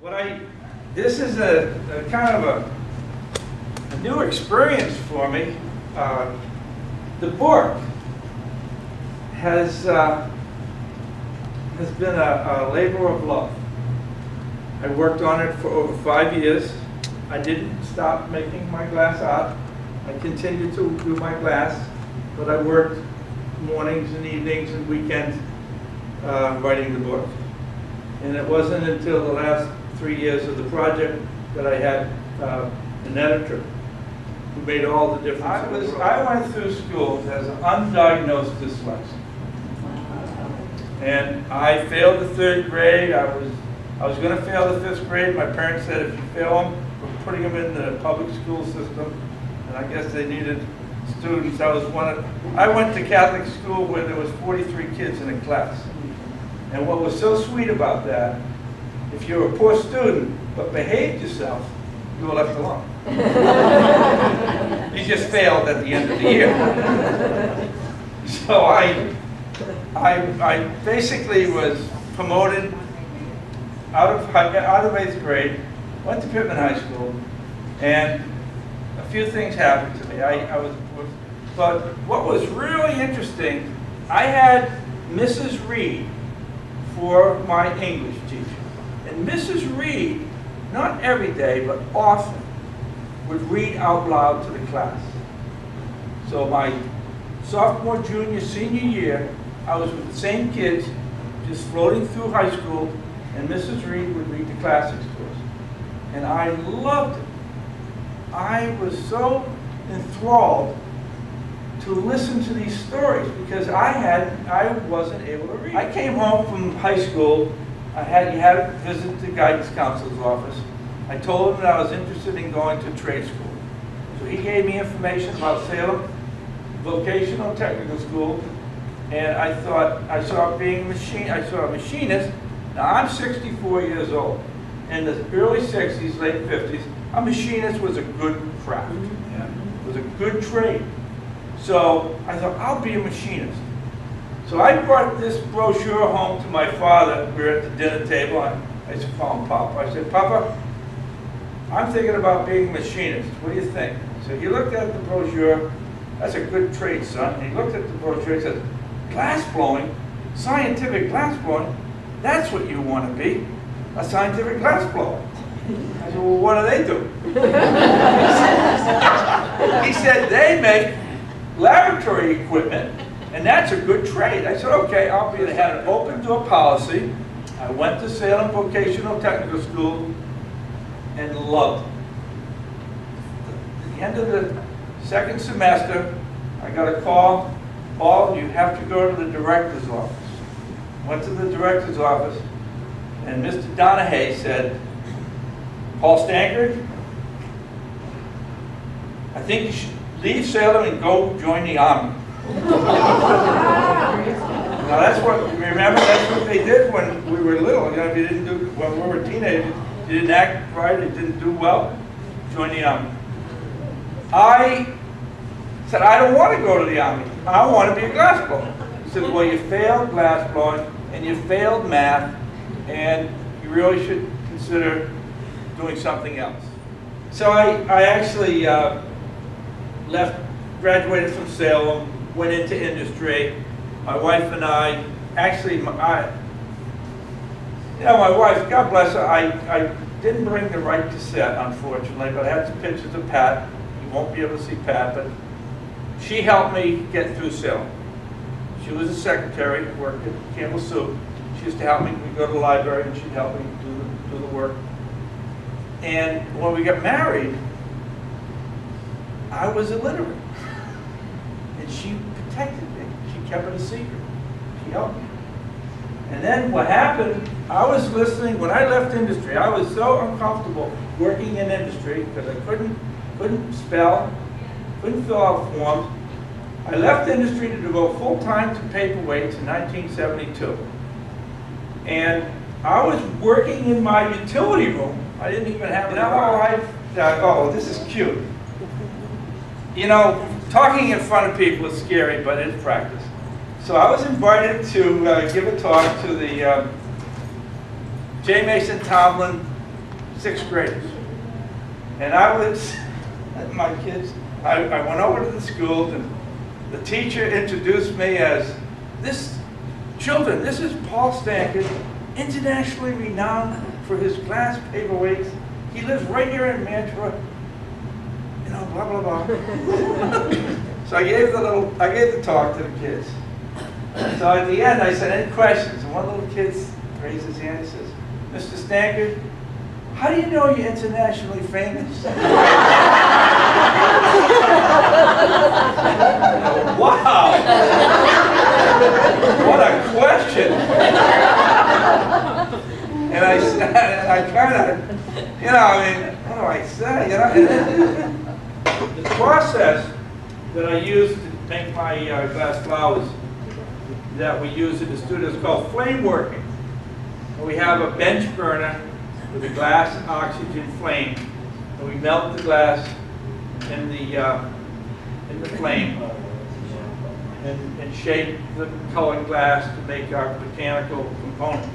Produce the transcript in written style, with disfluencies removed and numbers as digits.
This is a kind of a new experience for me. The book has been a labor of love. I worked on it for over 5 years. I didn't stop making my glass art. I continued to do my glass, but I worked mornings and evenings and weekends writing the book. And it wasn't until the last 3 years of the project that I had an editor who made all the difference. I went through school as an undiagnosed dyslexic. And I failed the 3rd grade. I was going to fail the 5th grade. My parents said, if you fail them, we're putting them in the public school system. And I guess they needed students. I went to Catholic school where there was 43 kids in a class. And what was so sweet about that, if you were a poor student but behaved yourself, you were left alone. You just failed at the end of the year. So I basically was promoted out of 8th grade, went to Pittman High School, and a few things happened to me. But what was really interesting, I had Mrs. Reed for my English teacher. And Mrs. Reed, not every day, but often, would read out loud to the class. So my sophomore, junior, senior year, I was with the same kids, just floating through high school, and Mrs. Reed would read the classics to us. And I loved it. I was so enthralled to listen to these stories because I wasn't able to read. I came home from high school. You had to visit the guidance counselor's office. I told him that I was interested in going to trade school. So he gave me information about Salem Vocational Technical School, and I thought, I saw a machinist. Now I'm 64 years old. In the early 60s, late 50s, a machinist was a good craft. Yeah. It was a good trade. So I thought, I'll be a machinist. So I brought this brochure home to my father. We were at the dinner table. I used to call him Papa. I said, Papa, I'm thinking about being a machinist. What do you think? So he looked at the brochure. That's a good trade, son. And he looked at the brochure and said, glass blowing, scientific glass blowing, that's what you want to be, a scientific glass blower. I said, well, what do they do? He said, they make laboratory equipment, and that's a good trade. I said, okay, I'll be. They had an open door policy. I went to Salem Vocational Technical School and loved it. At the end of the 2nd semester, I got a call, Paul, you have to go to the director's office. Went to the director's office, and Mr. Donahue said, Paul Stankard, I think you should leave Salem and go join the Army. Now that's what, remember, that's what they did when we were little. You know, if you didn't do, when we were teenagers, you didn't act right, you didn't do well, join the Army. I said, I don't want to go to the Army. I want to be a glass blower. He said, well, you failed glass blowing, and you failed math, and you really should consider doing something else. So I actually graduated from Salem, went into industry. My wife and I, actually, my wife, God bless her, I didn't bring the right cassette, unfortunately, but I had some pictures of Pat. You won't be able to see Pat, but she helped me get through Salem. She was a secretary, worked at Campbell Soup. She used to help me. We'd go to the library, and she'd help me do the work. And when we got married, I was illiterate. And she protected me. She kept it a secret. She helped me. And then what happened, I was listening, when I left industry, I was so uncomfortable working in industry because I couldn't spell, couldn't fill out forms. I left industry to devote full-time to paperweights in 1972. And I was working in my utility room. I didn't even have oh, this is cute. You know, talking in front of people is scary, but it's practice. So I was invited to give a talk to the J. Mason Tomlin 6th graders. And I was, my kids, I went over to the school, and the teacher introduced me as children, this is Paul Stankard, internationally renowned for his glass paperweights. He lives right here in Mantua, you know, blah, blah, blah. So I gave the talk to the kids. So at the end, I said, any questions? And one little kid raised his hand and says, Mr. Stankard, how do you know you're internationally famous? Wow! What a question! And I said, and I kind of, you know, I mean, what do I say? You know, and the process that I use to make my glass flowers that we use in the studio is called flame working. We have a bench burner with a glass and oxygen flame, and we melt the glass in the flame and shape the colored glass to make our botanical component.